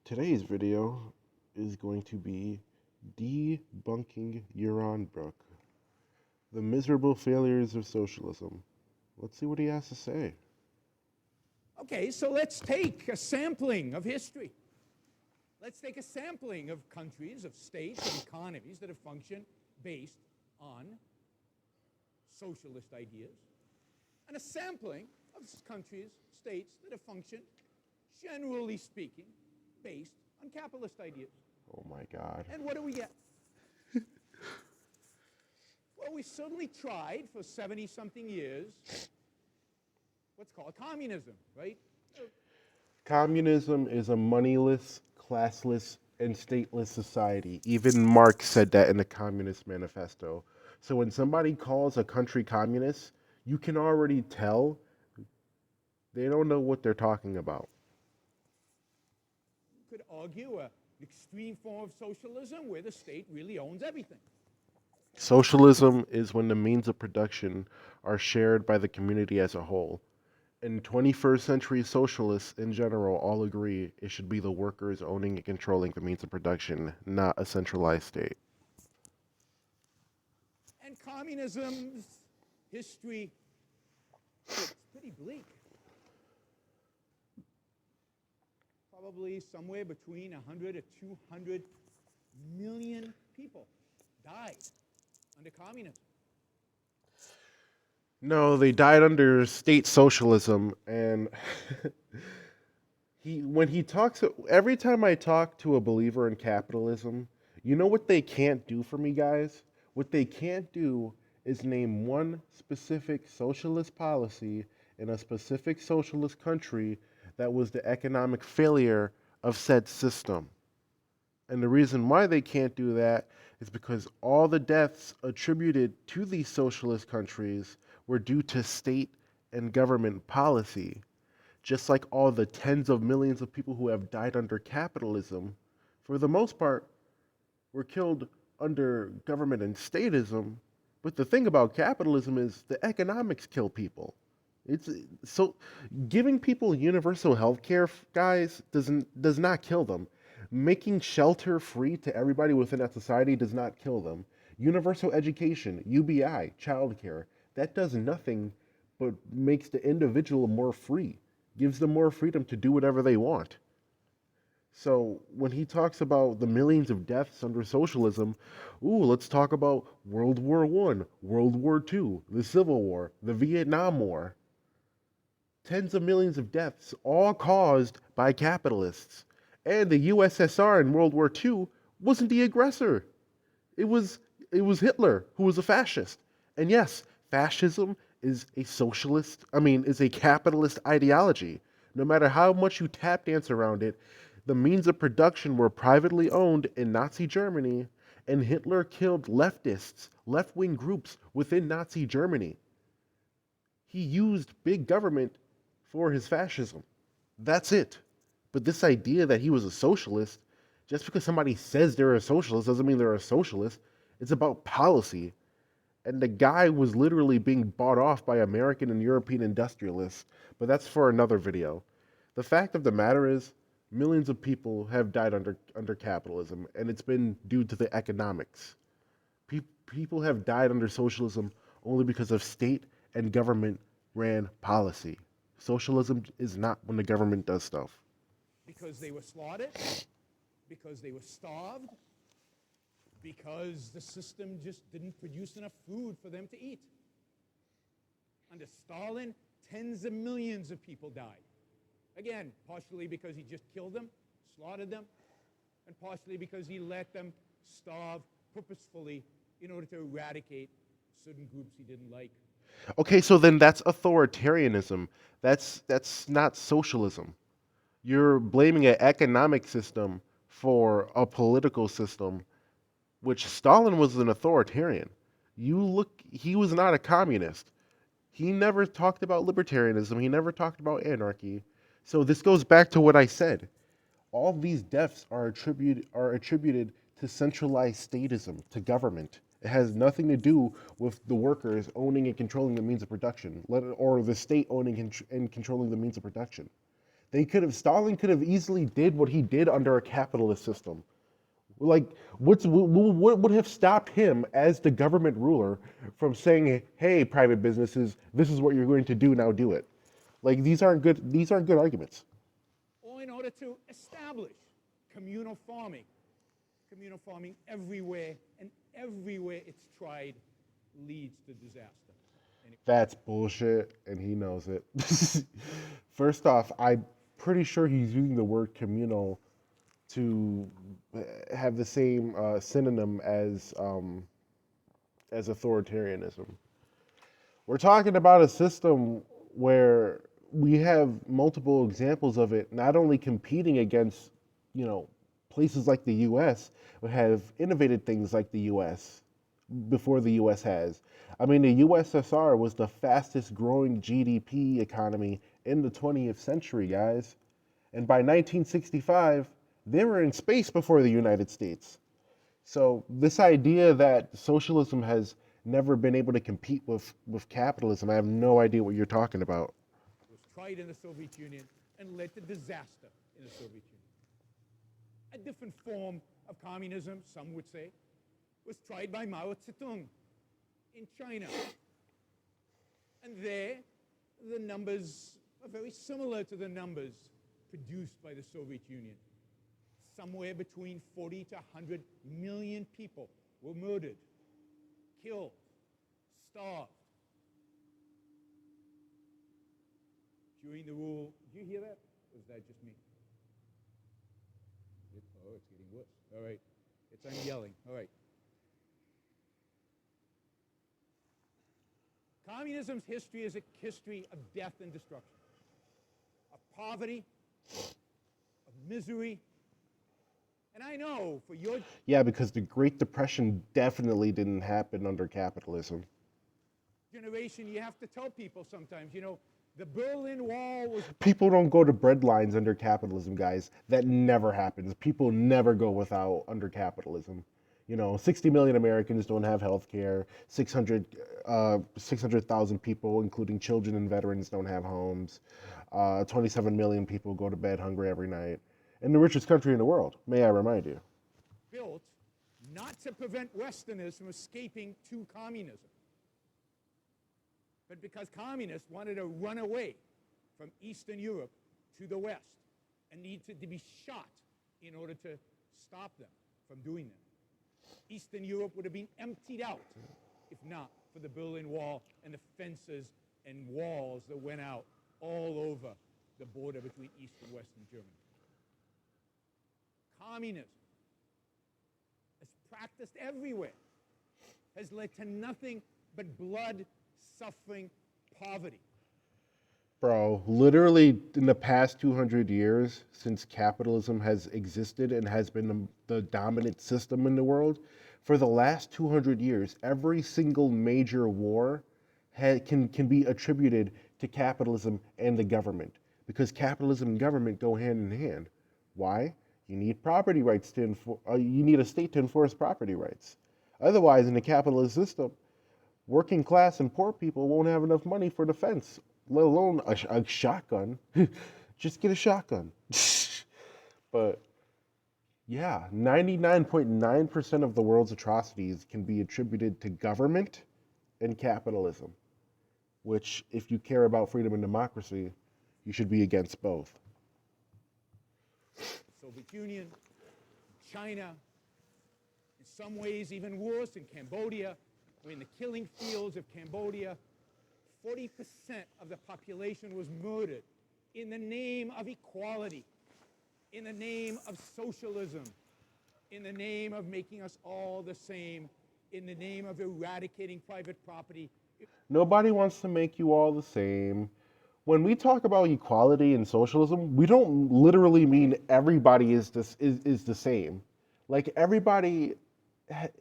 Today's video is going to be Debunking Yaron Brook, the miserable failures of socialism. Let's see what he has to say. Okay, so let's take a sampling of history. Let's take a sampling of countries, of states, of economies that have functioned based on socialist ideas, and a sampling of countries, states that have functioned, generally speaking, based on capitalist ideas. Oh my God. And what do we get? Well, we certainly tried for 70-something years what's called communism, right? Communism is a moneyless, classless, and stateless society. Even Marx said that in the Communist Manifesto. So when somebody calls a country communist, you can already tell they don't know what they're talking about. You could argue an extreme form of socialism where the state really owns everything. Socialism is when the means of production are shared by the community as a whole. And 21st century socialists in general all agree it should be the workers owning and controlling the means of production, not a centralized state. And communism's history is pretty bleak. Probably somewhere between 100 to 200 million people died under communism. No, they died under state socialism, and every time I talk to a believer in capitalism, you know what they can't do for me, guys? What they can't do is name one specific socialist policy in a specific socialist country that was the economic failure of said system. And the reason why they can't do that is because all the deaths attributed to these socialist countries were due to state and government policy. Just like all the tens of millions of people who have died under capitalism, for the most part, were killed under government and statism. But the thing about capitalism is the economics kill people. It's so giving people universal health care, guys, does not kill them. Making shelter free to everybody within that society does not kill them. Universal education, UBI, childcare, that does nothing but makes the individual more free, gives them more freedom to do whatever they want. So when he talks about the millions of deaths under socialism, let's talk about World War I, World War II, the Civil War, the Vietnam War. Tens of millions of deaths, all caused by capitalists. And the USSR in World War II wasn't the aggressor. It was Hitler, who was a fascist. And yes, fascism is is a capitalist ideology. No matter how much you tap dance around it, the means of production were privately owned in Nazi Germany, and Hitler killed leftists, left-wing groups within Nazi Germany. He used big government for his fascism. That's it. But this idea that he was a socialist, just because somebody says they're a socialist doesn't mean they're a socialist. It's about policy. And the guy was literally being bought off by American and European industrialists. But that's for another video. The fact of the matter is, millions of people have died under capitalism, and it's been due to the economics. People have died under socialism only because of state and government ran policy. Socialism is not when the government does stuff. Because they were slaughtered, because they were starved, because the system just didn't produce enough food for them to eat. Under Stalin, tens of millions of people died. Again, partially because he just killed them, slaughtered them, and partially because he let them starve purposefully in order to eradicate certain groups he didn't like. Okay, so then that's authoritarianism. That's not socialism. You're blaming an economic system for a political system, which Stalin was an authoritarian. He was not a communist. He never talked about libertarianism. He never talked about anarchy. So this goes back to what I said. All these deaths are attributed to centralized statism, to government. It has nothing to do with the workers owning and controlling the means of production, or the state owning and controlling the means of production. Stalin could have easily did what he did under a capitalist system. Like, what would have stopped him as the government ruler from saying, "Hey, private businesses, this is what you're going to do. Now do it." Like, these aren't good arguments. Or in order to establish communal farming. Communal farming everywhere, and everywhere it's tried leads to disaster. That's bullshit, and he knows it. First off, I'm pretty sure he's using the word communal to have the same synonym as authoritarianism. We're talking about a system where we have multiple examples of it, not only competing against, places like the U.S., but have innovated things like the U.S. before the U.S. has. I mean, the USSR was the fastest growing GDP economy in the 20th century, guys. And by 1965, they were in space before the United States. So this idea that socialism has never been able to compete with capitalism, I have no idea what you're talking about. It was tried in the Soviet Union and led to disaster in the Soviet Union. A different form of communism, some would say, was tried by Mao Zedong in China. And there, the numbers are very similar to the numbers produced by the Soviet Union. Somewhere between 40 to 100 million people were murdered, killed, starved. During the rule, did you hear that? Or was that just me? Oh, it's getting worse. All right. I'm yelling. All right. Communism's history is a history of death and destruction, of poverty, of misery. And I know for your... Yeah, because the Great Depression definitely didn't happen under capitalism. Generation, you have to tell people sometimes, the Berlin Wall was... People don't go to bread lines under capitalism, guys. That never happens. People never go without under capitalism. 60 million Americans don't have health care. 600,000 people, including children and veterans, don't have homes. 27 million people go to bed hungry every night. In the richest country in the world, may I remind you. Built not to prevent Westerners from escaping to communism, but because communists wanted to run away from Eastern Europe to the West and needed to be shot in order to stop them from doing that. Eastern Europe would have been emptied out if not for the Berlin Wall and the fences and walls that went out all over the border between East and Western Germany. Communism is practiced everywhere, has led to nothing but blood, suffering, poverty. Bro, literally in the past 200 years, since capitalism has existed and has been the dominant system in the world, for the last 200 years, every single major war can be attributed to capitalism and the government, because capitalism and government go hand in hand. Why? You need property rights you need a state to enforce property rights. Otherwise, in a capitalist system, working class and poor people won't have enough money for defense, let alone a shotgun. Just get a shotgun. But yeah, 99.9% of the world's atrocities can be attributed to government and capitalism, which, if you care about freedom and democracy, you should be against both. Soviet Union, China, in some ways even worse in Cambodia, or in the killing fields of Cambodia, 40% of the population was murdered in the name of equality, in the name of socialism, in the name of making us all the same, in the name of eradicating private property. Nobody wants to make you all the same. When we talk about equality and socialism, we don't literally mean everybody is the same. Like, everybody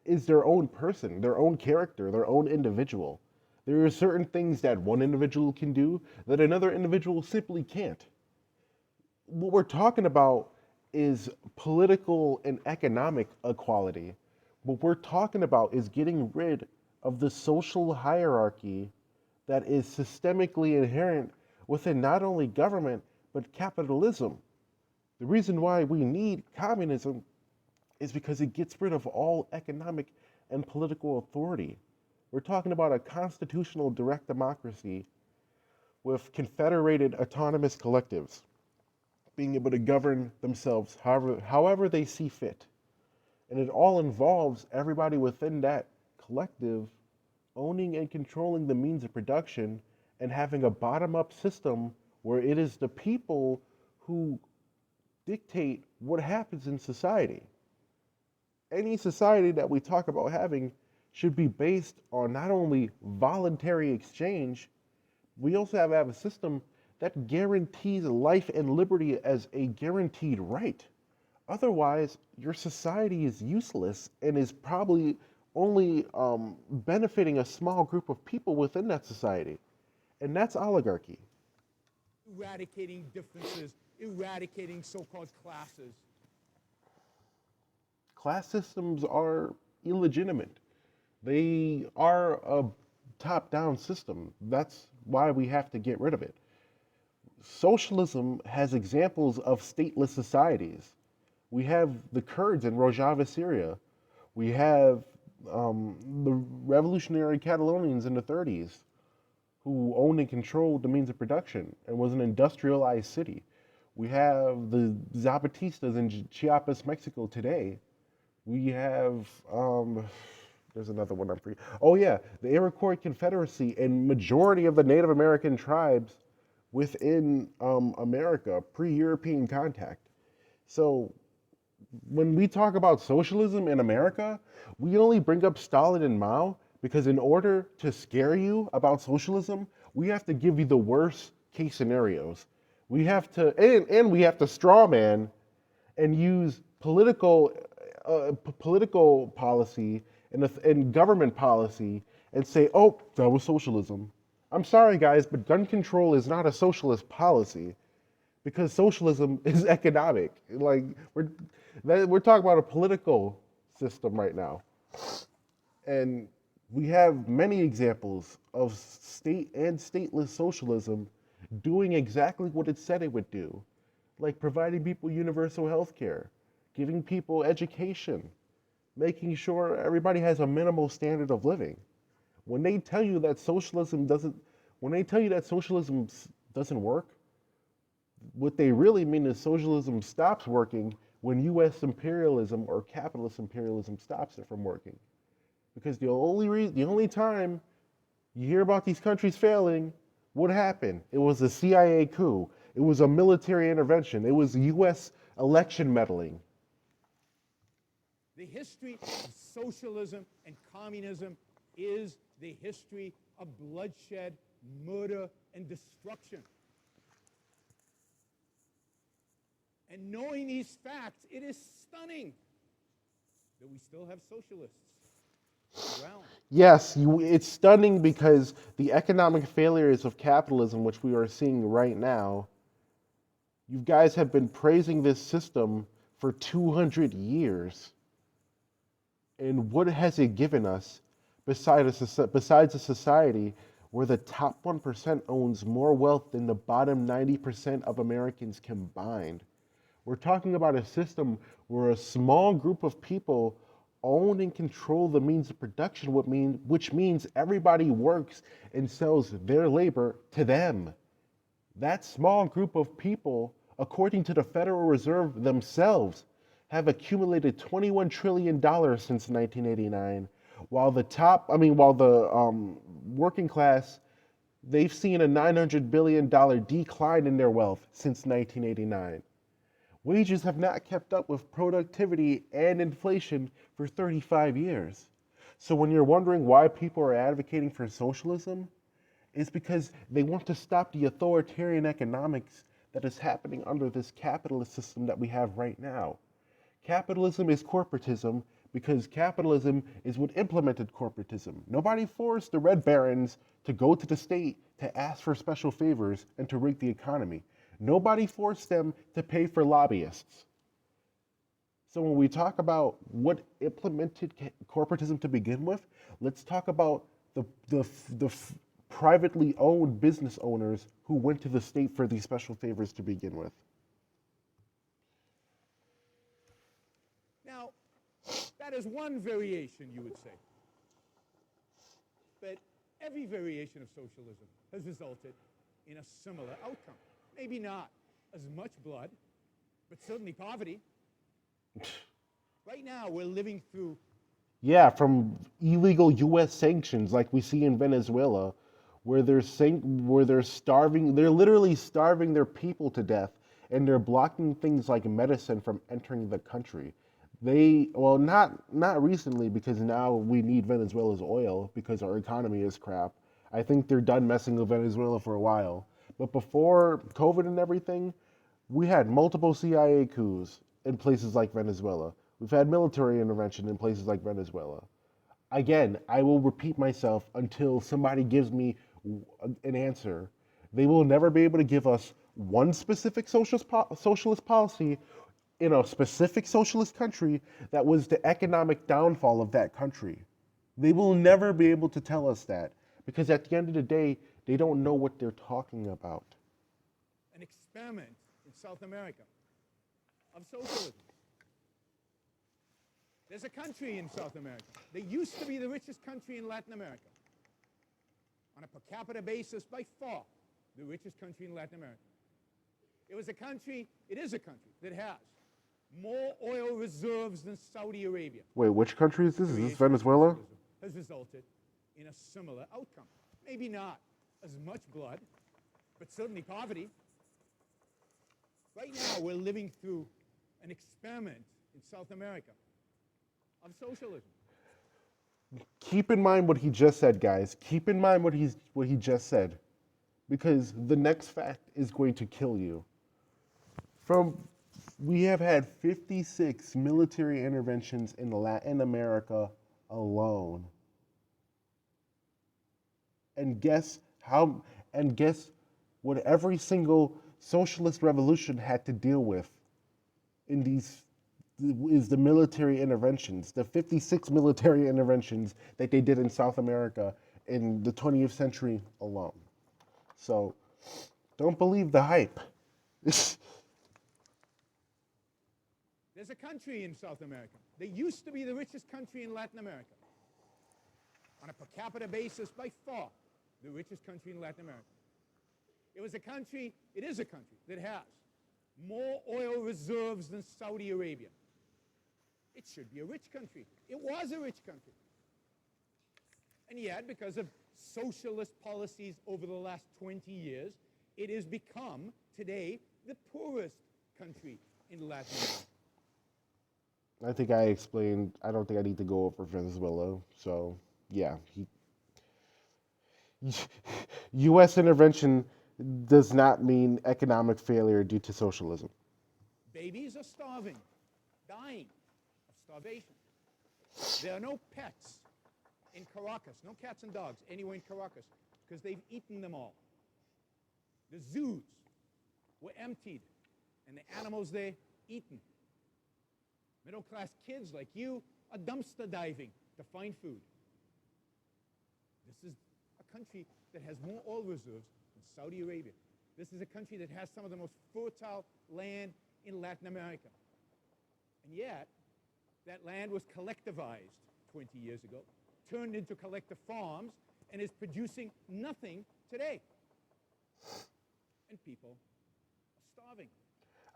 is their own person, their own character, their own individual. There are certain things that one individual can do that another individual simply can't. What we're talking about is political and economic equality. What we're talking about is getting rid of the social hierarchy that is systemically inherent within not only government, But capitalism, the reason why we need communism is because it gets rid of all economic and political authority. We're talking about a constitutional direct democracy with confederated autonomous collectives being able to govern themselves however they see fit. And it all involves everybody within that collective owning and controlling the means of production and having a bottom up system where it is the people who dictate what happens in society. Any society that we talk about having should be based on not only voluntary exchange, we also have to have a system that guarantees life and liberty as a guaranteed right. Otherwise, your society is useless and is probably only benefiting a small group of people within that society. And that's oligarchy. Eradicating differences, eradicating so-called classes. Class systems are illegitimate. They are a top-down system. That's why we have to get rid of it. Socialism has examples of stateless societies. We have the Kurds in Rojava, Syria. We have the revolutionary Catalonians in the 30s who owned and controlled the means of production and was an industrialized city. We have the Zapatistas in Chiapas, Mexico today. We have, there's another one I'm forgetting. Oh yeah, the Iroquois Confederacy and majority of the Native American tribes within America, pre-European contact. So when we talk about socialism in America, we only bring up Stalin and Mao because in order to scare you about socialism, we have to give you the worst case scenarios. We have to, and we have to straw man and use political policy and government policy and say, oh, that was socialism. I'm sorry, guys, but gun control is not a socialist policy because socialism is economic. Like we're talking about a political system right now, and we have many examples of state and stateless socialism doing exactly what it said it would do, like providing people universal health care, giving people education, making sure everybody has a minimal standard of living. When they tell you that socialism doesn't work, what they really mean is socialism stops working when US imperialism or capitalist imperialism stops it from working. Because the only time you hear about these countries failing, what happened? It was a CIA coup. It was a military intervention. It was US election meddling. The history of socialism and communism is the history of bloodshed, murder, and destruction. And knowing these facts, it is stunning that we still have socialists around. Yes, it's stunning because the economic failures of capitalism, which we are seeing right now, you guys have been praising this system for 200 years. And what has it given us besides a society where the top 1% owns more wealth than the bottom 90% of Americans combined? We're talking about a system where a small group of people own and control the means of production, which means everybody works and sells their labor to them. That small group of people, according to the Federal Reserve themselves, have accumulated $21 trillion since 1989, while the working class, they've seen a $900 billion decline in their wealth since 1989. Wages have not kept up with productivity and inflation for 35 years. So when you're wondering why people are advocating for socialism, it's because they want to stop the authoritarian economics that is happening under this capitalist system that we have right now. Capitalism is corporatism because capitalism is what implemented corporatism. Nobody forced the Red Barons to go to the state to ask for special favors and to rig the economy. Nobody forced them to pay for lobbyists. So when we talk about what implemented corporatism to begin with, let's talk about the privately owned business owners who went to the state for these special favors to begin with. Now, that is one variation, you would say. But every variation of socialism has resulted in a similar outcome. Maybe not as much blood, but certainly poverty. Right now, we're living through. Yeah, from illegal U.S. sanctions like we see in Venezuela, where they're starving, they're literally starving their people to death, and they're blocking things like medicine from entering the country. Well, not recently, because now we need Venezuela's oil because our economy is crap. I think they're done messing with Venezuela for a while. But before COVID and everything, we had multiple CIA coups in places like Venezuela. We've had military intervention in places like Venezuela. Again, I will repeat myself until somebody gives me an answer. They will never be able to give us one specific socialist policy in a specific socialist country that was the economic downfall of that country. They will never be able to tell us that because at the end of the day, they don't know what they're talking about. An experiment in South America of socialism. There's a country in South America. They used to be the richest country in Latin America. On a per capita basis, by far, the richest country in Latin America. It is a country that has more oil reserves than Saudi Arabia. Wait, which country is this? Is this Venezuela? Has resulted in a similar outcome. Maybe not as much blood, but certainly poverty. Right now, we're living through an experiment in South America of socialism. Keep in mind what he just said, guys. Keep in mind what he just said, because the next fact is going to kill you. We have had 56 military interventions in Latin America alone. And guess what every single socialist revolution had to deal with in these is the military interventions, the 56 military interventions that they did in South America in the 20th century alone. So don't believe the hype. There's a country in South America. They used to be the richest country in Latin America. On a per capita basis, by far, the richest country in Latin America. It is a country that has more oil reserves than Saudi Arabia. It should be a rich country. It was a rich country. And yet, because of socialist policies over the last 20 years, it has become, today, the poorest country in Latin America. I think I explained. I don't think I need to go over Venezuela. So, yeah. U.S. intervention does not mean economic failure due to socialism. Babies are starving, dying of starvation. There are no pets in Caracas, no cats and dogs anywhere in Caracas, because they've eaten them all. The zoos were emptied, and the animals there eaten. Middle-class kids like you are dumpster diving to find food. This is a country that has more oil reserves than Saudi Arabia. This is a country that has some of the most fertile land in Latin America. And yet, that land was collectivized 20 years ago, turned into collective farms, and is producing nothing today. And people are starving.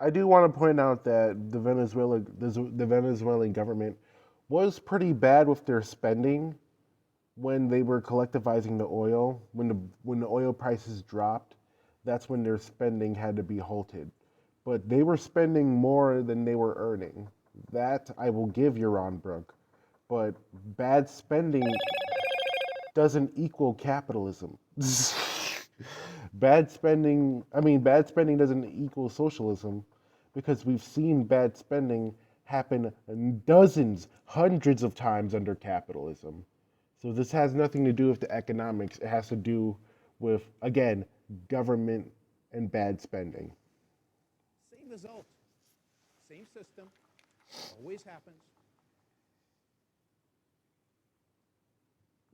I do want to point out that the Venezuelan government was pretty bad with their spending when they were collectivizing the oil. When the oil prices dropped, that's when their spending had to be halted. But they were spending more than they were earning. That I will give Yaron Brook. But bad spending doesn't equal capitalism. Bad spending doesn't equal socialism, because we've seen bad spending happen dozens, hundreds of times under capitalism. So this has nothing to do with the economics. It has to do with, again, government and bad spending. Same result, same system, always happens.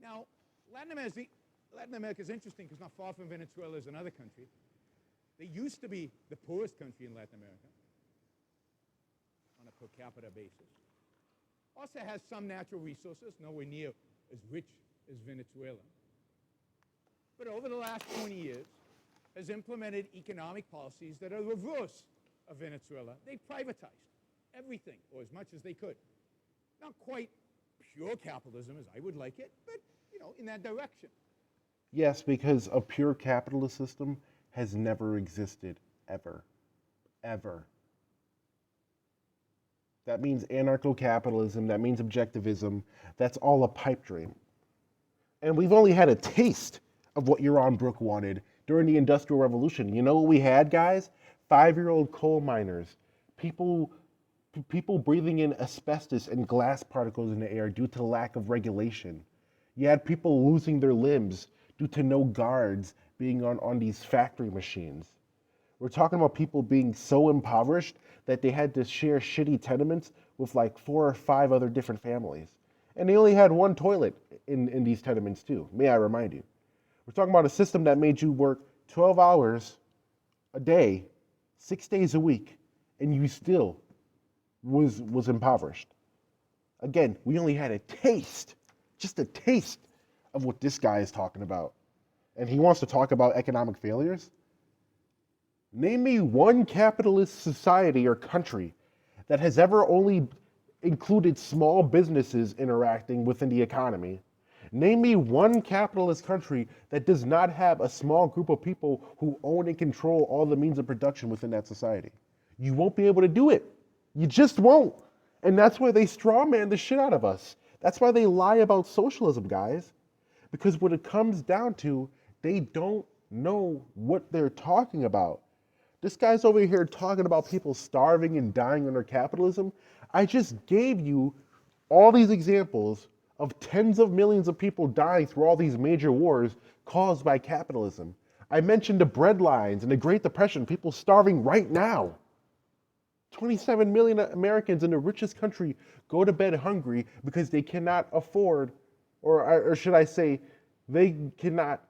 Now, Latin Latin America is interesting because not far from Venezuela is another country. They used to be the poorest country in Latin America on a per capita basis. Also has some natural resources, nowhere near as rich as Venezuela. But over the last 20 years, has implemented economic policies that are the reverse of Venezuela. They privatized everything, or as much as they could. Not quite pure capitalism as I would like it, but in that direction. Yes, because a pure capitalist system has never existed, ever. Ever. That means anarcho-capitalism, that means objectivism, that's all a pipe dream. And we've only had a taste of what Yaron Brook wanted during the Industrial Revolution. You know what we had, guys? 5-year-old coal miners, people breathing in asbestos and glass particles in the air due to lack of regulation. You had people losing their limbs due to no guards being on these factory machines. We're talking about people being so impoverished that they had to share shitty tenements with like 4 or 5 other different families. And they only had one toilet in these tenements too, may I remind you. We're talking about a system that made you work 12 hours a day, 6 days a week, and you still was impoverished. Again, we only had a taste, just a taste of what this guy is talking about. And he wants to talk about economic failures? Name me one capitalist society or country that has ever only included small businesses interacting within the economy. Name me one capitalist country that does not have a small group of people who own and control all the means of production within that society. You won't be able to do it. You just won't. And that's why they strawman the shit out of us. That's why they lie about socialism, guys. Because when it comes down to, they don't know what they're talking about. This guy's over here talking about people starving and dying under capitalism. I just gave you all these examples of tens of millions of people dying through all these major wars caused by capitalism. I mentioned the bread lines and the Great Depression, people starving right now. 27 million Americans in the richest country go to bed hungry because they cannot afford, or should I say, they cannot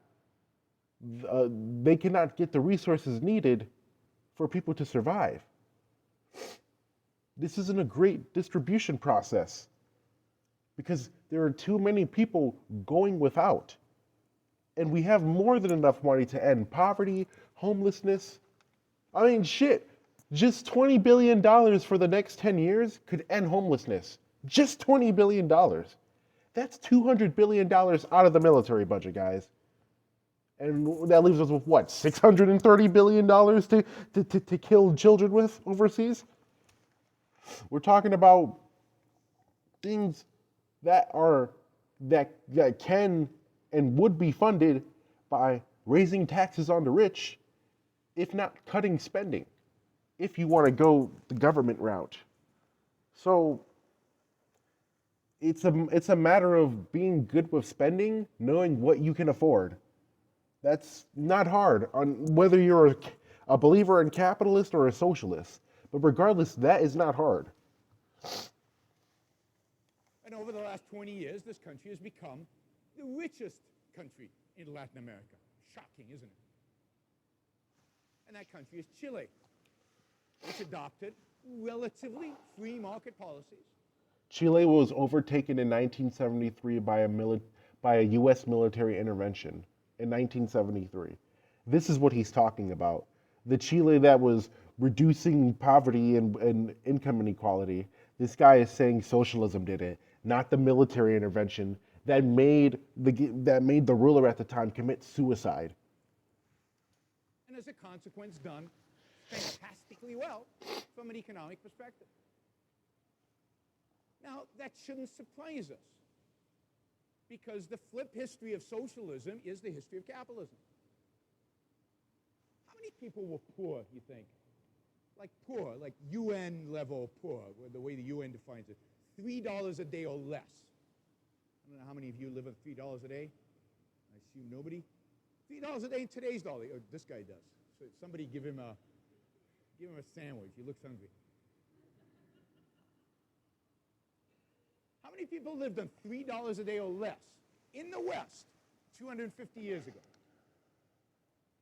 get the resources needed for people to survive. This isn't a great distribution process because there are too many people going without. And we have more than enough money to end poverty, homelessness. I mean, shit, just $20 billion for the next 10 years could end homelessness. Just $20 billion. That's $200 billion out of the military budget, guys. And that leaves us with what, $630 billion to kill children with overseas? We're talking about things that can and would be funded by raising taxes on the rich, if not cutting spending, if you want to go the government route. So it's a matter of being good with spending, knowing what you can afford. That's not hard on whether you're a believer in capitalist or a socialist. But regardless, that is not hard. And over the last 20 years, this country has become the richest country in Latin America. Shocking, isn't it? And that country is Chile, which adopted relatively free market policies. Chile was overtaken in 1973 by a U.S. military intervention in 1973. This is what he's talking about. The Chile that was reducing poverty and income inequality. This guy is saying socialism did it, not the military intervention that made the ruler at the time commit suicide. And as a consequence, done fantastically well from an economic perspective. Now, that shouldn't surprise us, because the flip history of socialism is the history of capitalism. How many people were poor, you think? Like poor, like UN level poor, the way the UN defines it. $3 a day or less. I don't know how many of you live on $3 a day. I assume nobody. $3 a day in today's dollar. Or this guy does. So somebody give him a sandwich. He looks hungry. How many people lived on $3 a day or less in the West 250 years ago?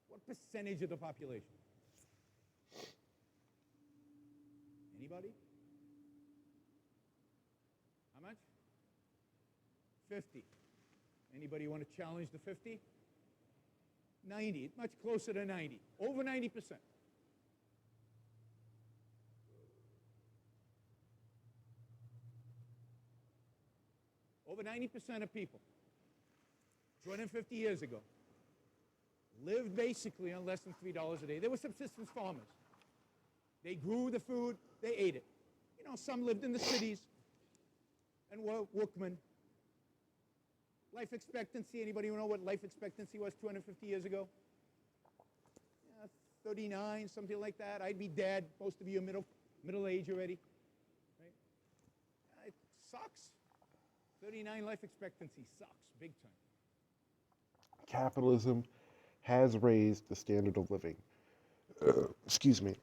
What percentage of the population? Anybody? How much? 50. Anybody want to challenge the 50? 90. Much closer to 90. Over 90%. Over 90% of people, 250 years ago, lived basically on less than $3 a day. They were subsistence farmers. They grew the food, they ate it. You know, some lived in the cities and were workmen. Life expectancy, anybody know what life expectancy was 250 years ago? 39, something like that. I'd be dead. Most of you are middle age already. Right? It sucks. 39 life expectancy sucks big time. Capitalism has raised the standard of living, excuse me,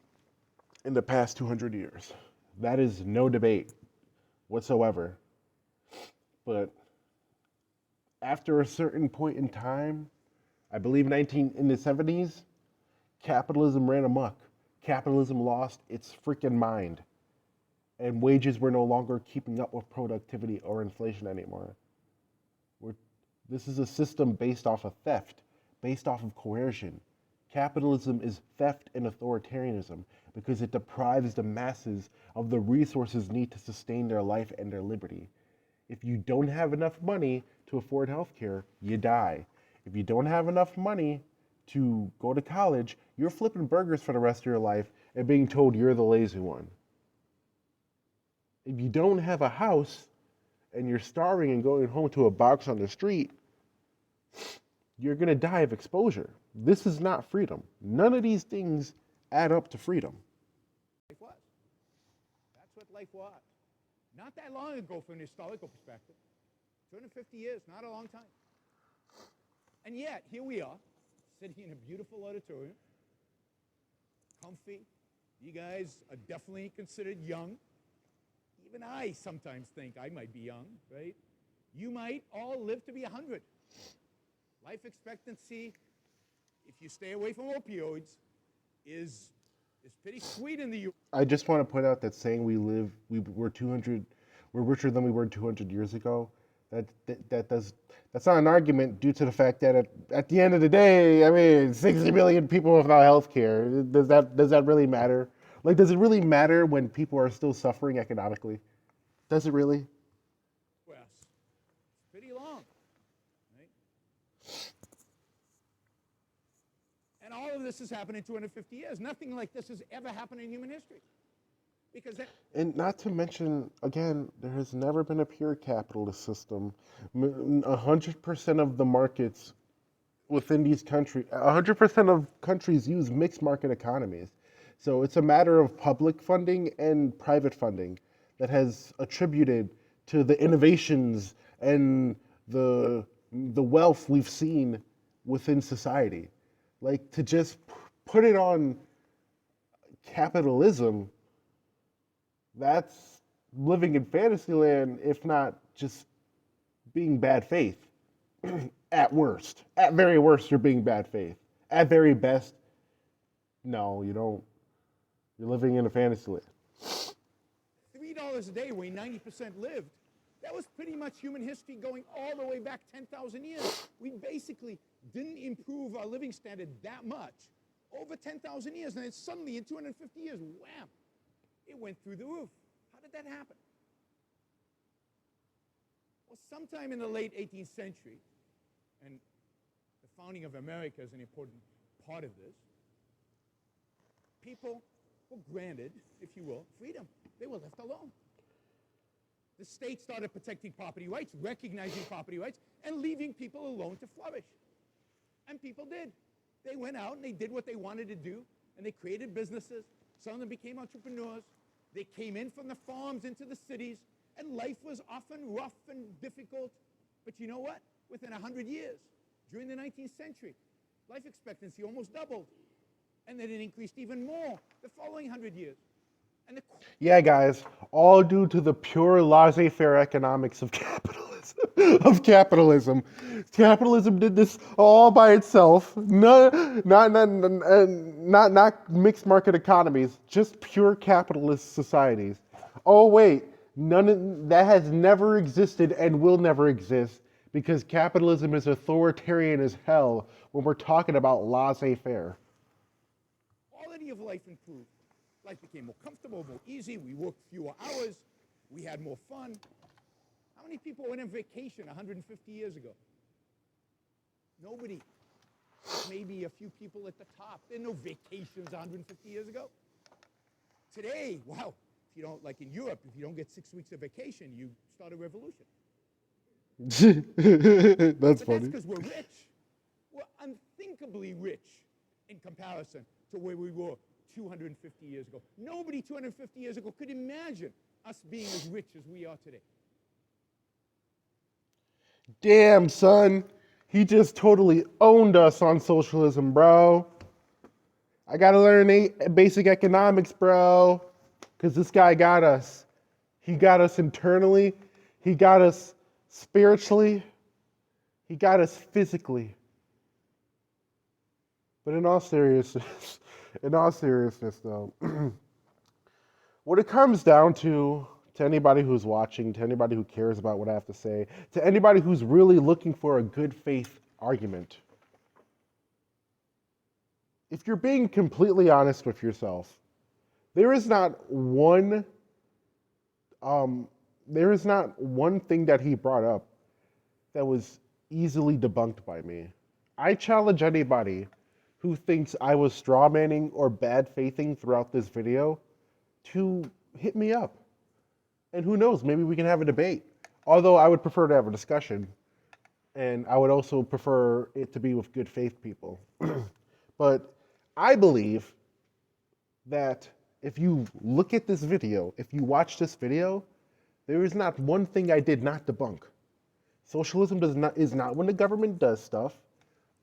in the past 200 years. That is no debate whatsoever. But after a certain point in time, I believe in the 70s, capitalism ran amok. Capitalism lost its freaking mind. And wages were no longer keeping up with productivity or inflation anymore. This is a system based off of theft, based off of coercion. Capitalism is theft and authoritarianism because it deprives the masses of the resources needed to sustain their life and their liberty. If you don't have enough money to afford healthcare, you die. If you don't have enough money to go to college, you're flipping burgers for the rest of your life and being told you're the lazy one. If you don't have a house and you're starving and going home to a box on the street, you're going to die of exposure. This is not freedom. None of these things add up to freedom. Life was. That's what life was. Not that long ago from an historical perspective. 250 years, not a long time. And yet, here we are, sitting in a beautiful auditorium, comfy. You guys are definitely considered young. Even I sometimes think I might be young, right? You might all live to be 100. Life expectancy, if you stay away from opioids, is pretty sweet in the U.S. I just want to point out that saying we're richer than we were 200 years ago, that's not an argument due to the fact that at the end of the day, I mean, 60 million people without health care. Does that really matter? Like, does it really matter when people are still suffering economically? Does it really? Well, it's pretty long, right? And all of this has happened in 250 years. Nothing like this has ever happened in human history. And not to mention, again, there has never been a pure capitalist system. 100% of the markets within these countries, 100% of countries use mixed market economies. So it's a matter of public funding and private funding that has attributed to the innovations and the wealth we've seen within society. Like, to just put it on capitalism, that's living in fantasy land, if not just being bad faith. At worst. At very worst, you're being bad faith. At very best, no, you don't. You're living in a fantasy land. $3 a day, where 90% lived, that was pretty much human history going all the way back 10,000 years. We basically didn't improve our living standard that much over 10,000 years, and then suddenly in 250 years, wham, it went through the roof. How did that happen? Well, sometime in the late 18th century, and the founding of America is an important part of this, people were granted, if you will, freedom. They were left alone. The state started protecting property rights, recognizing property rights, and leaving people alone to flourish. And people did. They went out and they did what they wanted to do, and they created businesses. Some of them became entrepreneurs. They came in from the farms into the cities, and life was often rough and difficult. But you know what? Within 100 years, during the 19th century, life expectancy almost doubled. And then it increased even more the following 100 years. Yeah, guys, all due to the pure laissez-faire economics of capitalism. of capitalism. Capitalism did this all by itself. No, not mixed market economies, just pure capitalist societies. Oh wait, that has never existed and will never exist because capitalism is authoritarian as hell when we're talking about laissez-faire. Quality of life improved. Life became more comfortable, more easy. We worked fewer hours. We had more fun. How many people went on vacation 150 years ago? Nobody. Maybe a few people at the top. There were no vacations 150 years ago. Today, wow, if you don't, like in Europe, if you don't get 6 weeks of vacation, you start a revolution. That's But funny. that's because we're rich. We're unthinkably rich in comparison to where we were 250 years ago. Nobody 250 years ago could imagine us being as rich as we are today. Damn, son. He just totally owned us on socialism, bro. I gotta learn basic economics, bro. Because this guy got us. He got us internally. He got us spiritually. He got us physically. But in all seriousness, though, what it comes down to anybody who's watching, to anybody who cares about what I have to say, to anybody who's really looking for a good faith argument, if you're being completely honest with yourself, there is not one thing that he brought up that was easily debunked by me. I challenge anybody who thinks I was strawmanning or bad faithing throughout this video to hit me up. And who knows, maybe we can have a debate. Although I would prefer to have a discussion. And I would also prefer it to be with good faith people. But I believe that if you look at this video, if you watch this video, there is not one thing I did not debunk. Socialism is not when the government does stuff.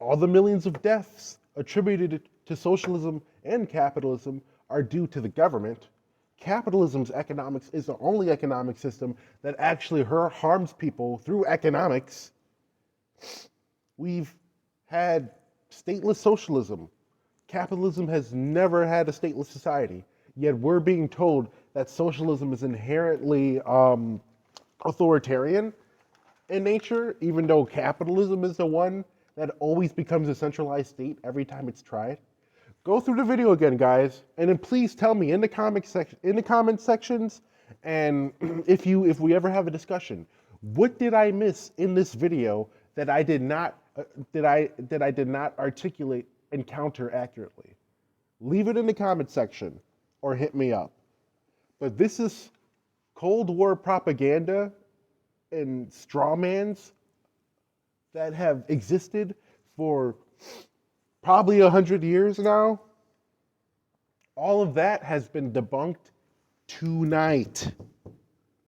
All the millions of deaths attributed to socialism and capitalism are due to the government. Capitalism's economics is the only economic system that actually harms people through economics. We've had stateless socialism. Capitalism has never had a stateless society, yet we're being told that socialism is inherently authoritarian in nature, even though capitalism is the one that always becomes a centralized state every time it's tried. Go through the video again, guys, and then please tell me in the comment sections, and if we ever have a discussion, what did I miss in this video that I did not articulate and counter accurately? Leave it in the comment section or hit me up. But this is Cold War propaganda and strawmans that have existed for probably 100 years now. All of that has been debunked tonight.